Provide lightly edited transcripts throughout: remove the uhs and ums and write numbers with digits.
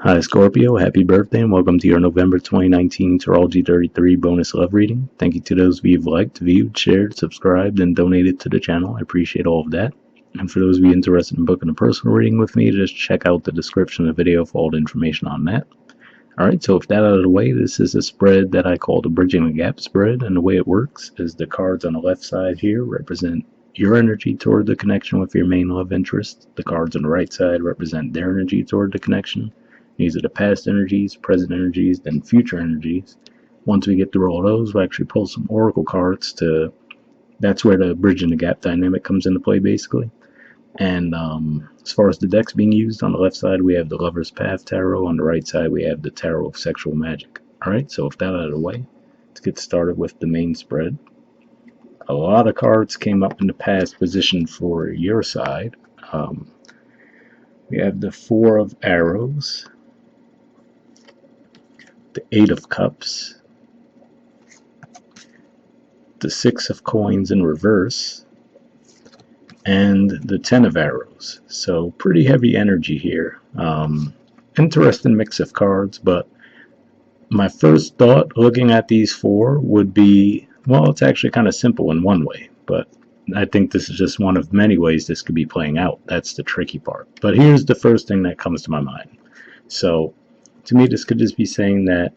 Hi Scorpio, happy birthday and welcome to your November 2019 Astrology 33 bonus love reading. Thank you to those of you who've liked, viewed, shared, subscribed, and donated to the channel. I appreciate all of that. And for those of you interested in booking a personal reading with me, just check out the description of the video for all the information on that. Alright, so with that out of the way, this is a spread that I call the Bridging the Gap spread, and the way it works is the cards on the left side here represent your energy toward the connection with your main love interest. The cards on the right side represent their energy toward the connection. These are the past energies, present energies, then future energies. Once we get through all those, we'll actually pull some oracle cards that's where the bridge and the gap dynamic comes into play, basically. And as far as the decks being used, on the left side we have the Lover's Path Tarot, on the right side we have the Tarot of Sexual Magic. Alright, so with that out of the way, let's get started with the main spread. A lot of cards came up in the past position for your side. We have the Four of Arrows, the Eight of Cups, the Six of Coins in reverse, and the Ten of Arrows. So pretty heavy energy here. Interesting mix of cards, but my first thought looking at these four would be, well, it's actually kind of simple in one way, but I think this is just one of many ways this could be playing out. That's the tricky part. But here's the first thing that comes to my mind. So to me, this could just be saying that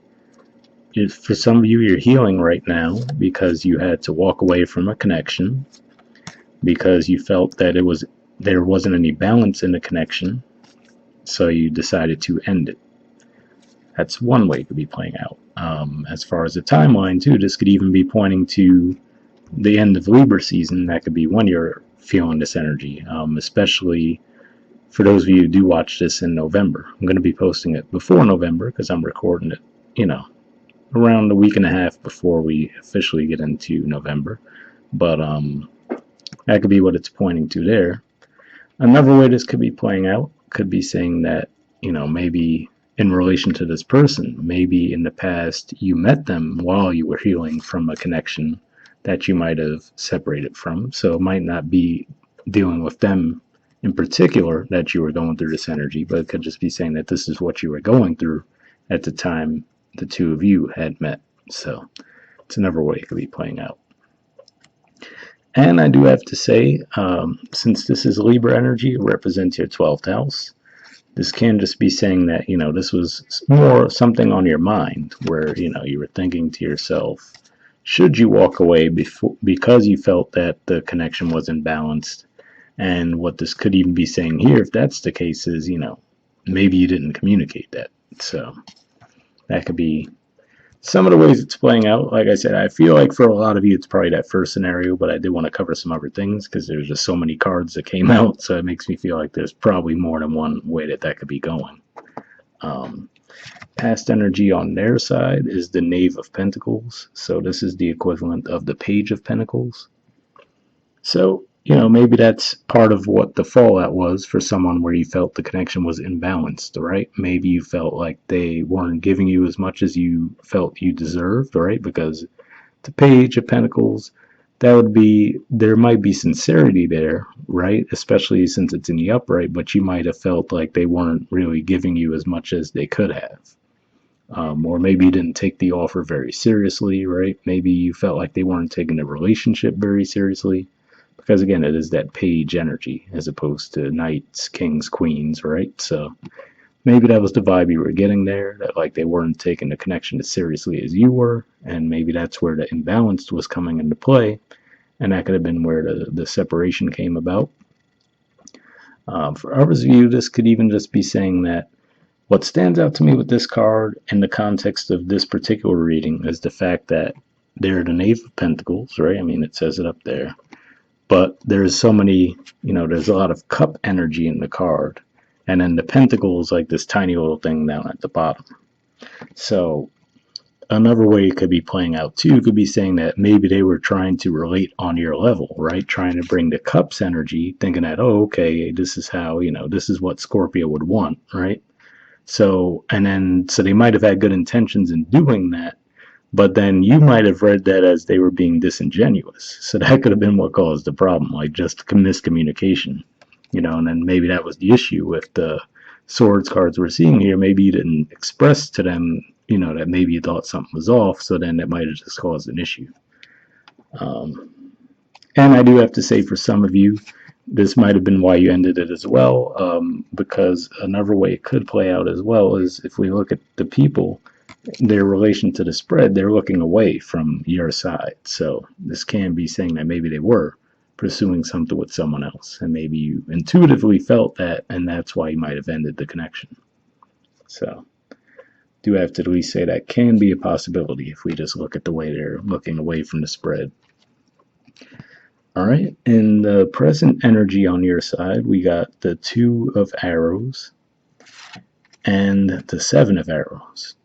if for some of you, you're healing right now because you had to walk away from a connection because you felt that there wasn't any balance in the connection, so you decided to end it. That's one way it could be playing out. As far as the timeline, too, this could even be pointing to the end of Libra season. That could be when you're feeling this energy, especially for those of you who do watch this in November. I'm going to be posting it before November because I'm recording it, around a week and a half before we officially get into November. But that could be what it's pointing to there. Another way this could be playing out could be saying that, maybe in relation to this person, maybe in the past you met them while you were healing from a connection that you might have separated from. So it might not be dealing with them in particular that you were going through this energy, but it could just be saying that this is what you were going through at the time the two of you had met. So it's another way it could be playing out. And I do have to say, since this is Libra energy, it represents your 12th house. This can just be saying that, this was more something on your mind where, you were thinking to yourself, should you walk away because you felt that the connection wasn't balanced? And what this could even be saying here, if that's the case, is, maybe you didn't communicate that. So that could be some of the ways it's playing out. Like I said, I feel like for a lot of you, it's probably that first scenario, but I did want to cover some other things because there's just so many cards that came out. So it makes me feel like there's probably more than one way that could be going. Past energy on their side is the Knave of Pentacles. So this is the equivalent of the Page of Pentacles. So, maybe that's part of what the fallout was for someone where you felt the connection was imbalanced, right? Maybe you felt like they weren't giving you as much as you felt you deserved, right? Because the Page of Pentacles, there might be sincerity there, right? Especially since it's in the upright, but you might have felt like they weren't really giving you as much as they could have. Or maybe you didn't take the offer very seriously, right? Maybe you felt like they weren't taking the relationship very seriously. Because again, it is that page energy as opposed to knights, kings, queens, right? So maybe that was the vibe you were getting there, that like they weren't taking the connection as seriously as you were, and maybe that's where the imbalance was coming into play, and that could have been where the separation came about. For others of you, this could even just be saying that what stands out to me with this card in the context of this particular reading is the fact that they're the Knave of Pentacles, right? I mean, it says it up there. But there's so many, there's a lot of cup energy in the card. And then the pentacle is like this tiny little thing down at the bottom. So another way it could be playing out too could be saying that maybe they were trying to relate on your level, right? Trying to bring the cups energy, thinking that, oh, okay, this is how, this is what Scorpio would want, right? So they might have had good intentions in doing that. But then you might have read that as they were being disingenuous. So that could have been what caused the problem, like just miscommunication, and then maybe that was the issue with the Swords cards we're seeing here, maybe you didn't express to them, that maybe you thought something was off, so then that might have just caused an issue. And I do have to say, for some of you, this might have been why you ended it as well, because another way it could play out as well is if we look at the people, their relation to the spread, they're looking away from your side. So this can be saying that maybe they were pursuing something with someone else, and maybe you intuitively felt that, and that's why you might have ended the connection. So do have to at least say that can be a possibility if we just look at the way they're looking away from the spread. All right, in the present energy on your side, we got the 2 of arrows and the 7 of arrows.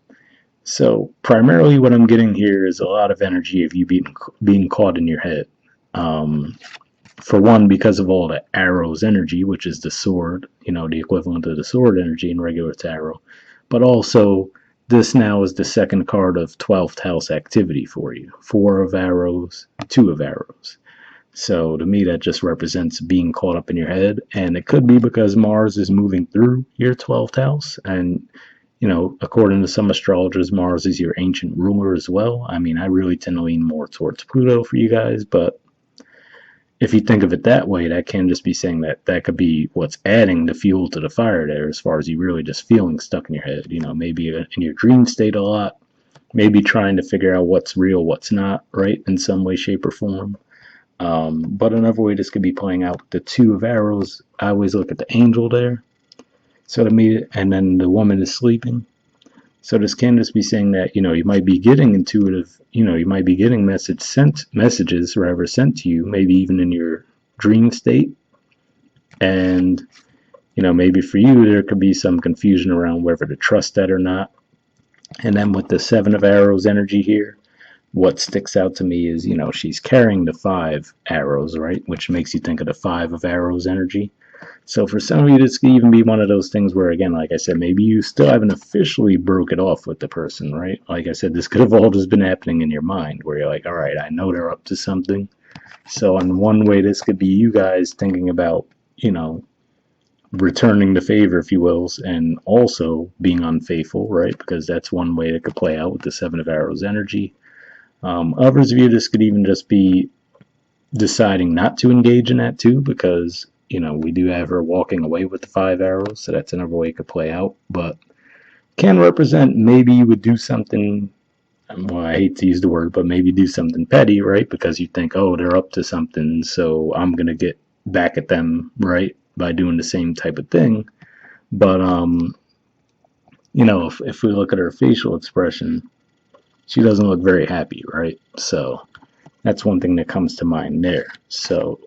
So primarily what I'm getting here is a lot of energy of you being caught in your head. For one, because of all the arrows energy, which is the sword, the equivalent of the sword energy in regular tarot. But also, this now is the second card of 12th house activity for you. 4 of arrows, 2 of arrows. So to me, that just represents being caught up in your head. And it could be because Mars is moving through your 12th house. And, according to some astrologers, Mars is your ancient ruler as well. I mean, I really tend to lean more towards Pluto for you guys. But if you think of it that way, that can just be saying that could be what's adding the fuel to the fire there, as far as you really just feeling stuck in your head. Maybe in your dream state a lot. Maybe trying to figure out what's real, what's not, right? In some way, shape, or form. But another way this could be playing out, the 2 of arrows, I always look at the angel there. So to me, and then the woman is sleeping. So this can just be saying that, you might be getting intuitive, you might be getting messages rather sent to you, maybe even in your dream state. And, maybe for you, there could be some confusion around whether to trust that or not. And then with the 7 of arrows energy here, what sticks out to me is, she's carrying the 5 arrows, right? Which makes you think of the 5 of arrows energy. So for some of you, this could even be one of those things where, again, like I said, maybe you still haven't officially broke it off with the person, right? Like I said, this could have all just been happening in your mind where you're like, all right, I know they're up to something. So in one way, this could be you guys thinking about, returning the favor, if you will, and also being unfaithful, right? Because that's one way it could play out with the 7 of arrows energy. Others of you, this could even just be deciding not to engage in that too, because, we do have her walking away with the 5 arrows, so that's another way it could play out, but can represent maybe you would do something, well, I hate to use the word, but maybe do something petty, right? Because you think, oh, they're up to something, so I'm going to get back at them, right? By doing the same type of thing. But, if we look at her facial expression, she doesn't look very happy, right? So that's one thing that comes to mind there. So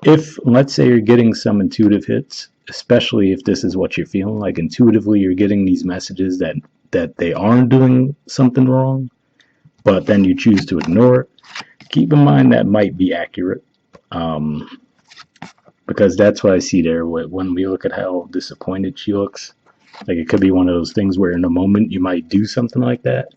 if, let's say, you're getting some intuitive hits, especially if this is what you're feeling, like intuitively you're getting these messages that they aren't doing something wrong, but then you choose to ignore it, keep in mind that might be accurate. Because that's what I see there when we look at how disappointed she looks. Like, it could be one of those things where in the moment you might do something like that,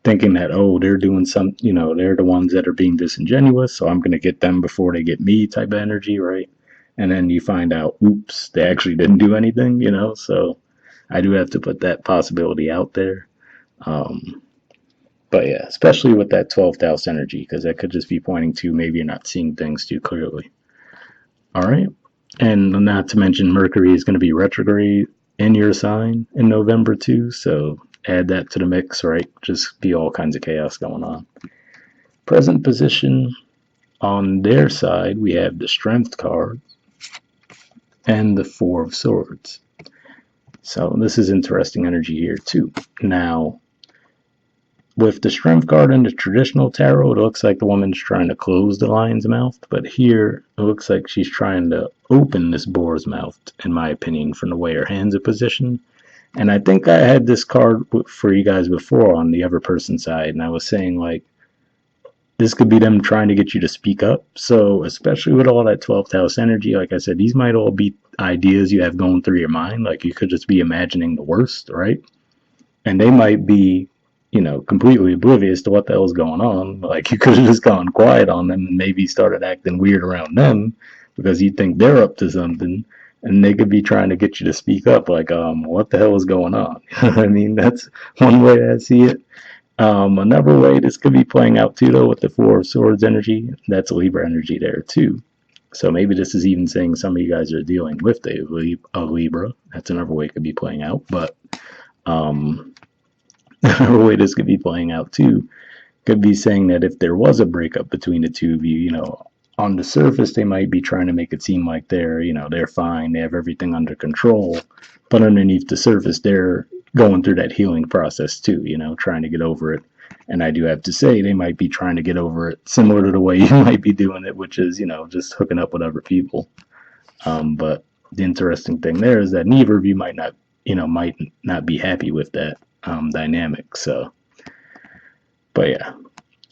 thinking that, oh, they're doing some, they're the ones that are being disingenuous, so I'm going to get them before they get me type of energy, right? And then you find out, oops, they actually didn't do anything, so I do have to put that possibility out there. But yeah, especially with that 12th house energy, because that could just be pointing to maybe you're not seeing things too clearly. All right. And not to mention Mercury is going to be retrograde in your sign in November too, so add that to the mix, right? Just be all kinds of chaos going on. Present position on their side, we have the Strength card and the 4 of Swords. So this is interesting energy here too. Now, with the Strength card in the traditional tarot, it looks like the woman's trying to close the lion's mouth, but here it looks like she's trying to open this boar's mouth, in my opinion, from the way her hands are positioned. And I think I had this card for you guys before on the other person side, and I was saying, like, this could be them trying to get you to speak up. So especially with all that 12th house energy, like I said, these might all be ideas you have going through your mind. Like, you could just be imagining the worst, right? And they might be, completely oblivious to what the hell's going on. Like, you could have just gone quiet on them and maybe started acting weird around them because you think they're up to something. and they could be trying to get you to speak up, like, what the hell is going on? I mean, that's one way I see it. Another way this could be playing out too, though, with the Four of Swords energy, that's Libra energy there too. So maybe this is even saying some of you guys are dealing with a Libra. That's another way it could be playing out. But another way this could be playing out too could be saying that if there was a breakup between the two of you, on the surface they might be trying to make it seem like they're fine, they have everything under control, but underneath the surface they're going through that healing process too, trying to get over it. And I do have to say they might be trying to get over it similar to the way you might be doing it, which is, just hooking up with other people. But the interesting thing there is that neither of you might not be happy with that dynamic. So, but yeah.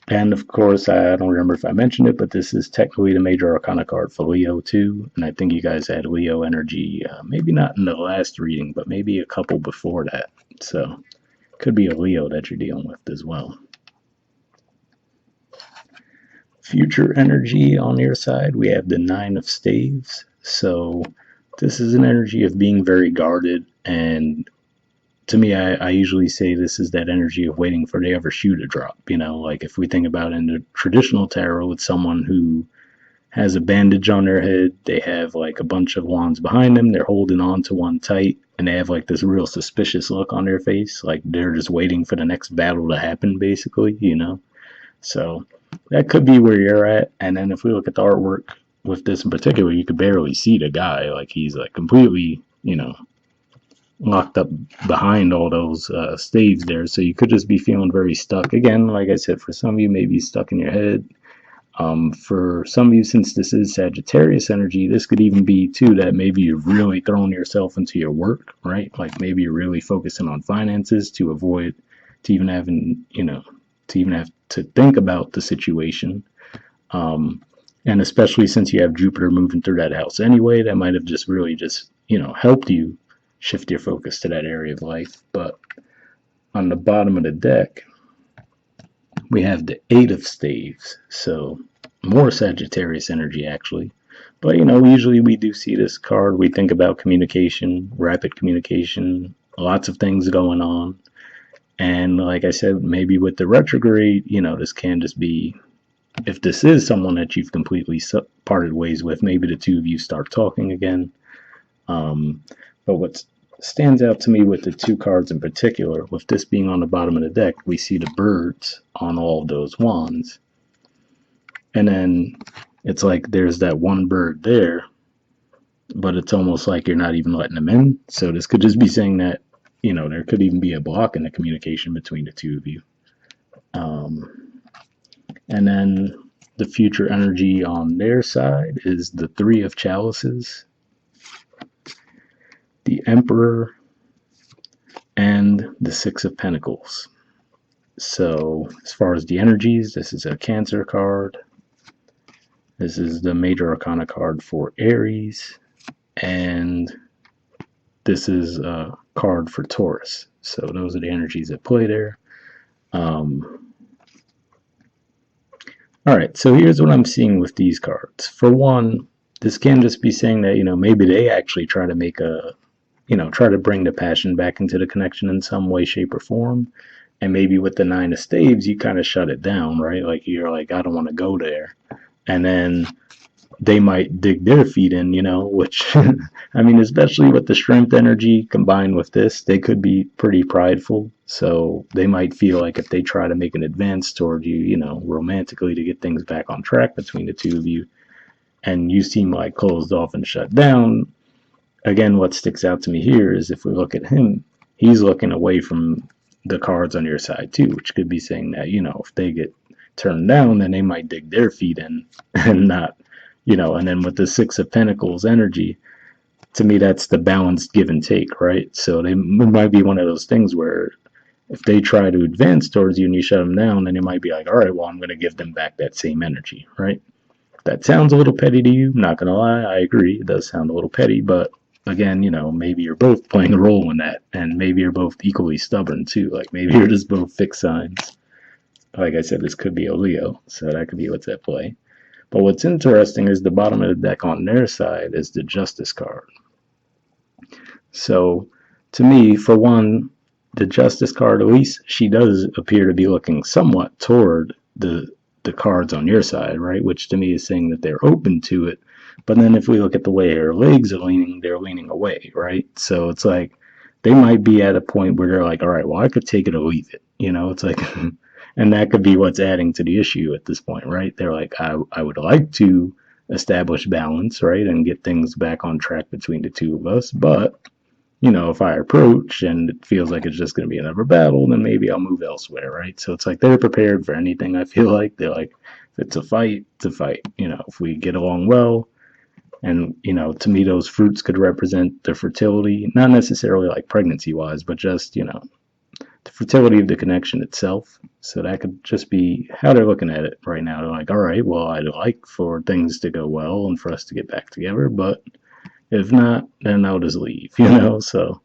And of course, I don't remember if I mentioned it, but this is technically the major arcana card for Leo too. And I think you guys had Leo energy, maybe not in the last reading, but maybe a couple before that. So could be a Leo that you're dealing with as well. Future energy on your side, we have the Nine of Staves. So this is an energy of being very guarded, and to me, I usually say this is that energy of waiting for the other shoe to drop. Like if we think about in the traditional tarot, it's someone who has a bandage on their head, they have like a bunch of wands behind them, they're holding on to one tight, and they have like this real suspicious look on their face, like they're just waiting for the next battle to happen, basically. So that could be where you're at. And then if we look at the artwork with this in particular, you could barely see the guy, like he's like completely, locked up behind all those staves there. So you could just be feeling very stuck. Again, like I said, for some of you, maybe stuck in your head. For some of you, since this is Sagittarius energy, this could even be too that maybe you've really thrown yourself into your work, right? Like maybe you're really focusing on finances to avoid to even having, to even have to think about the situation. And especially since you have Jupiter moving through that house anyway, that might have just really just, helped you shift your focus to that area of life. But on the bottom of the deck, we have the Eight of Staves. So more Sagittarius energy, actually. But, usually we do see this card. We think about communication, rapid communication, lots of things going on. And like I said, maybe with the retrograde, this can just be, if this is someone that you've completely parted ways with, maybe the two of you start talking again. But what stands out to me with the two cards in particular, with this being on the bottom of the deck, we see the birds on all of those wands. And then it's like there's that one bird there, but it's almost like you're not even letting them in. So this could just be saying that, there could even be a block in the communication between the two of you. And then the future energy on their side is the Three of Chalices, the Emperor, and the Six of Pentacles. So as far as the energies, this is a Cancer card. This is the major arcana card for Aries. And this is a card for Taurus. So those are the energies at play there. All right, so here's what I'm seeing with these cards. For one, this can just be saying that, maybe they actually try to make try to bring the passion back into the connection in some way, shape, or form. And maybe with the Nine of Staves, you kind of shut it down, right? Like you're like, I don't want to go there. And then they might dig their feet in, which, I mean, especially with the strength energy combined with this, they could be pretty prideful. So they might feel like if they try to make an advance toward you, romantically to get things back on track between the two of you, and you seem like closed off and shut down. Again, what sticks out to me here is if we look at him, he's looking away from the cards on your side too, which could be saying that, if they get turned down, then they might dig their feet in and not, and then with the Six of Pentacles energy, to me, that's the balanced give and take, right? So it might be one of those things where if they try to advance towards you and you shut them down, then you might be like, all right, well, I'm going to give them back that same energy, right? That sounds a little petty to you, not going to lie. I agree. It does sound a little petty, but again, maybe you're both playing a role in that, and maybe you're both equally stubborn too. Like maybe you're just both fixed signs. Like I said, this could be a Leo, so that could be what's at play. But what's interesting is the bottom of the deck on their side is the Justice card. So, to me, for one, the Justice card, at least she does appear to be looking somewhat toward the cards on your side, right? Which to me is saying that they're open to it. But then if we look at the way her legs are leaning, they're leaning away, right? So it's like they might be at a point where they're like, all right, well, I could take it or leave it. It's like, and that could be what's adding to the issue at this point, right? They're like, I would like to establish balance, right, and get things back on track between the two of us, but if I approach and it feels like it's just going to be another battle, then maybe I'll move elsewhere, right? So it's like they're prepared for anything. I feel like they're like, if it's a fight, it's a fight. If we get along well, and to me, those fruits could represent the fertility, not necessarily like pregnancy wise, but just the fertility of the connection itself. So that could just be how they're looking at it right now. They're like, all right, well, I'd like for things to go well and for us to get back together, but if not, then I'll just leave. So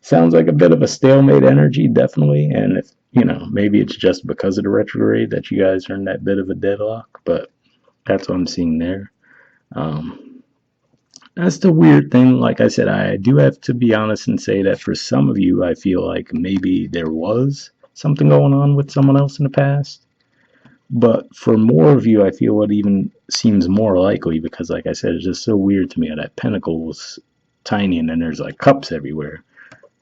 sounds like a bit of a stalemate energy, definitely. And if, maybe it's just because of the retrograde that you guys are in that bit of a deadlock, but that's what I'm seeing there. That's the weird thing. Like I said, I do have to be honest and say that for some of you, I feel like maybe there was something going on with someone else in the past. But for more of you, I feel it even seems more likely because, like I said, it's just so weird to me how that pentacle was tiny and then there's like cups everywhere.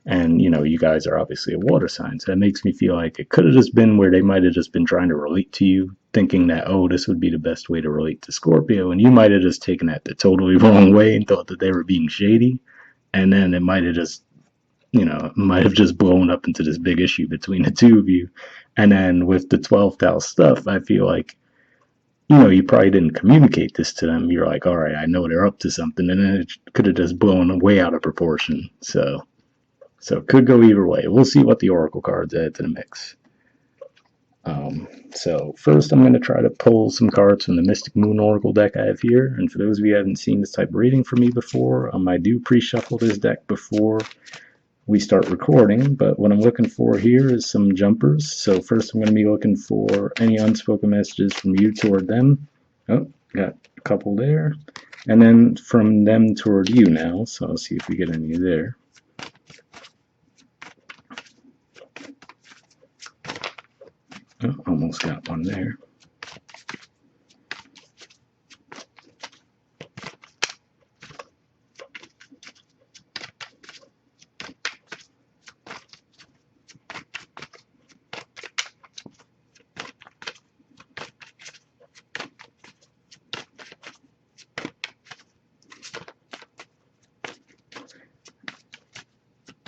And, you guys are obviously a water sign. So that makes me feel like it could have just been where they might have just been trying to relate to you, thinking that, oh, this would be the best way to relate to Scorpio. And you might have just taken that the totally wrong way and thought that they were being shady. And then it might have just, might have just blown up into this big issue between the two of you. And then with the 12th house stuff, I feel like, you probably didn't communicate this to them. You're like, all right, I know they're up to something. And then it could have just blown way out of proportion. So it could go either way. We'll see what the Oracle cards add to the mix. So first I'm going to try to pull some cards from the Mystic Moon Oracle deck I have here. And for those of you who haven't seen this type of reading from me before, I do pre-shuffle this deck before we start recording. But what I'm looking for here is some jumpers. So first I'm going to be looking for any unspoken messages from you toward them. Oh, got a couple there. And then from them toward you now. So I'll see if we get any there. Oh, almost got one there.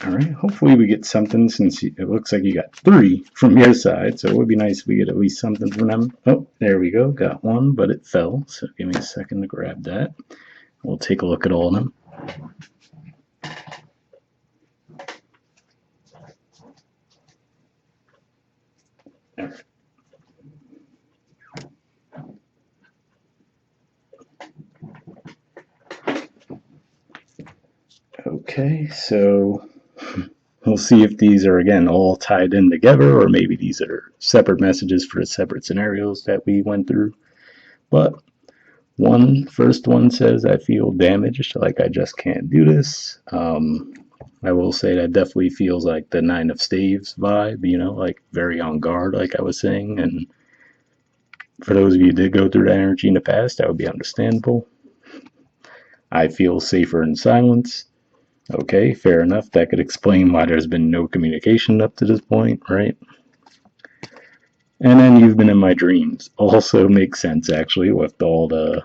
All right, hopefully we get something since it looks like you got 3 from your side, so it would be nice if we get at least something from them. Oh, there we go, got one, but it fell, so give me a second to grab that. We'll take a look at all of them. All right. Okay, so we'll see if these are, again, all tied in together, or maybe these are separate messages for the separate scenarios that we went through. But first one says, I feel damaged, like I just can't do this. I will say that definitely feels like the 9 of Staves vibe, like very on guard, like I was saying. And for those of you who did go through that energy in the past, that would be understandable. I feel safer in silence. Okay, fair enough. That could explain why there's been no communication up to this point, right? And then you've been in my dreams. Also makes sense, actually, with all the...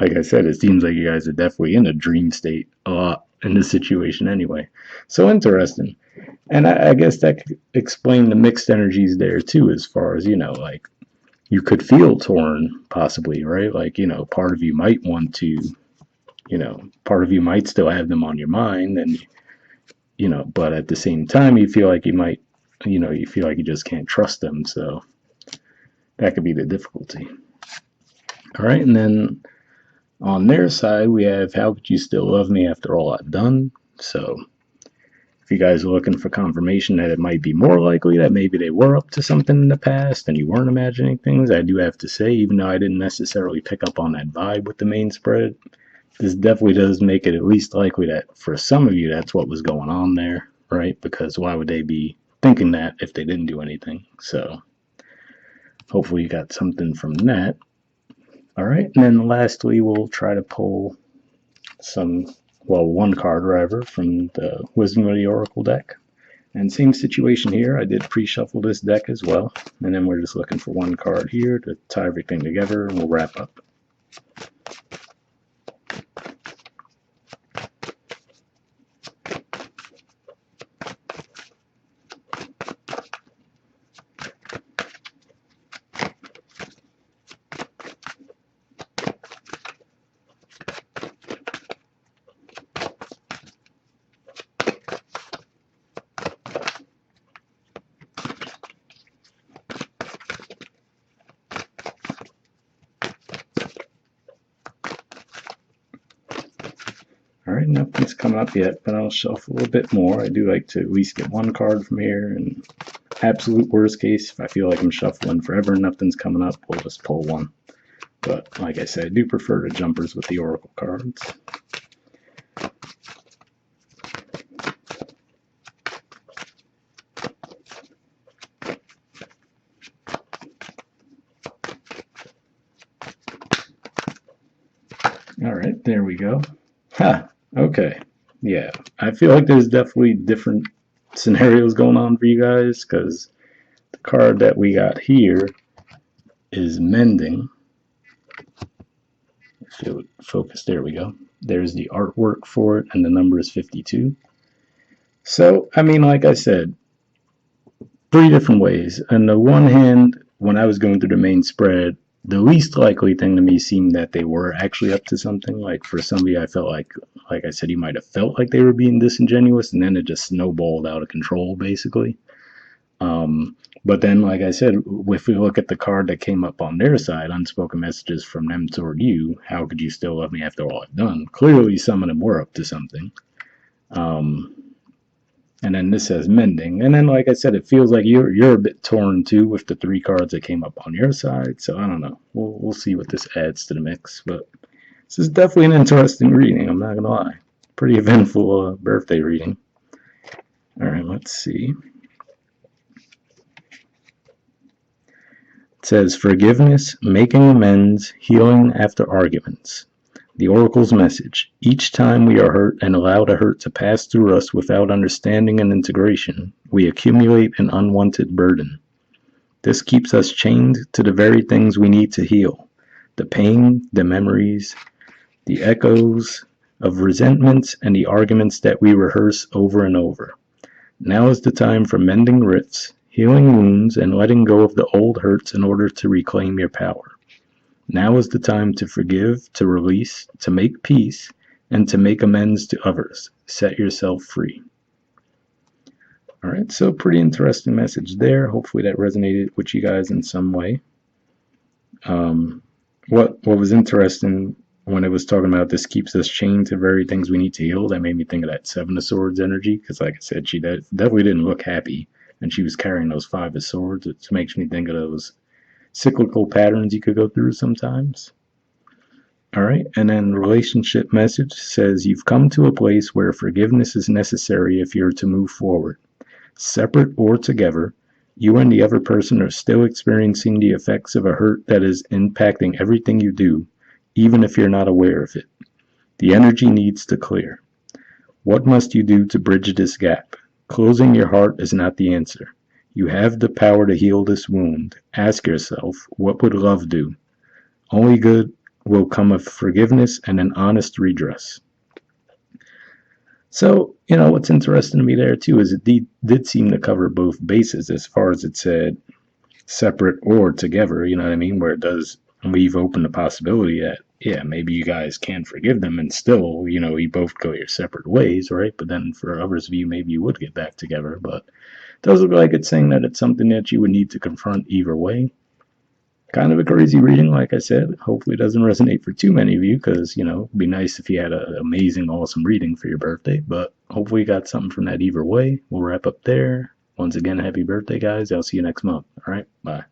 like I said, it seems like you guys are definitely in a dream state a lot in this situation anyway. So interesting. And I guess that could explain the mixed energies there, too, as far as, like, you could feel torn, possibly, right? Like, part of you might want to... part of you might still have them on your mind, and but at the same time you feel like you might, you feel like you just can't trust them. So that could be the difficulty. All right, and then on their side we have, how could you still love me after all I've done? So if you guys are looking for confirmation that it might be more likely that maybe they were up to something in the past and you weren't imagining things, I do have to say, even though I didn't necessarily pick up on that vibe with the main spread, this definitely does make it at least likely that for some of you that's what was going on there, right? Because why would they be thinking that if they didn't do anything? So hopefully you got something from that. All right, and then lastly, we'll try to pull one card rather from the Wisdom of the Oracle deck. And same situation here, I did pre-shuffle this deck as well. And then we're just looking for one card here to tie everything together and we'll wrap up. Alright, nothing's coming up yet, but I'll shuffle a little bit more. I do like to at least get one card from here, and absolute worst case, if I feel like I'm shuffling forever and nothing's coming up, we'll just pull one. But like I said, I do prefer the jumpers with the Oracle cards. Alright, there we go. Ha! Okay. Yeah, I feel like there's definitely different scenarios going on for you guys, because the card that we got here is Mending. If you would focus, there we go. There's the artwork for it, and the number is 52. So, I mean, like I said, three different ways. On the one hand, when I was going through the main spread, the least likely thing to me seemed that they were actually up to something. Like for somebody, I felt like I said, you might have felt like they were being disingenuous, and then it just snowballed out of control, basically. But then, like I said, if we look at the card that came up on their side, unspoken messages from them toward you, how could you still love me after all I've done? Clearly, some of them were up to something. And then this says Mending. And then, like I said, it feels like you're a bit torn too with the three cards that came up on your side. So I don't know. We'll see what this adds to the mix. But this is definitely an interesting reading. I'm not gonna lie. Pretty eventful birthday reading. All right, let's see. It says forgiveness, making amends, healing after arguments. The Oracle's message. Each time we are hurt and allow the hurt to pass through us without understanding and integration, we accumulate an unwanted burden. This keeps us chained to the very things we need to heal. The pain, the memories, the echoes of resentments, and the arguments that we rehearse over and over. Now is the time for mending rifts, healing wounds, and letting go of the old hurts in order to reclaim your power. Now is the time to forgive, to release, to make peace, and to make amends to others. Set yourself free. All right, so pretty interesting message there. Hopefully that resonated with you guys in some way. What was interesting when it was talking about this keeps us chained to very things we need to heal, that made me think of that Seven of Swords energy, because like I said, she definitely didn't look happy, and she was carrying those Five of Swords. It makes me think of those cyclical patterns you could go through sometimes. All right, and then relationship message says you've come to a place where forgiveness is necessary if you're to move forward. Separate or together, you and the other person are still experiencing the effects of a hurt that is impacting everything you do, even if you're not aware of it. The energy needs to clear. What must you do to bridge this gap? Closing your heart is not the answer. You have the power to heal this wound. Ask yourself, what would love do? Only good will come of forgiveness and an honest redress. So, what's interesting to me there too is it did seem to cover both bases as far as it said separate or together, you know what I mean? Where it does leave open the possibility that, yeah, maybe you guys can forgive them and still, you both go your separate ways, right? But then for others of you, maybe you would get back together, but does look like it's saying that it's something that you would need to confront either way. Kind of a crazy reading, like I said. Hopefully it doesn't resonate for too many of you, because, it'd be nice if you had an amazing, awesome reading for your birthday, but hopefully you got something from that either way. We'll wrap up there. Once again, happy birthday, guys. I'll see you next month. All right, bye.